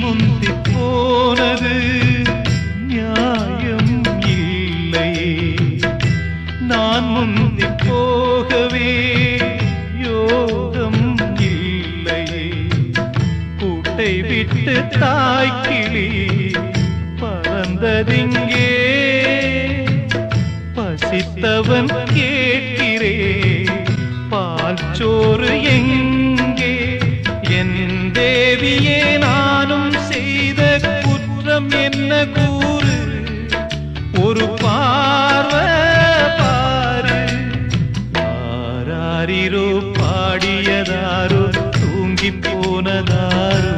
முந்தி போனது நியாயம் இல்லையே, நான் முந்தி போகவே யோகம் இல்லையே. கூட்டை விட்டு தாய்க்கிளி பறந்ததிங்கே, பசித்தவன் கேட்கிறே பால் சோறு எங்கே. என் தேவியே நானும் செய்த குற்றம் என்ன கூறு, ஒரு பார்வை பாரு. ஆராரிரோ பாடியதாரோ தூங்கி போனதாரோ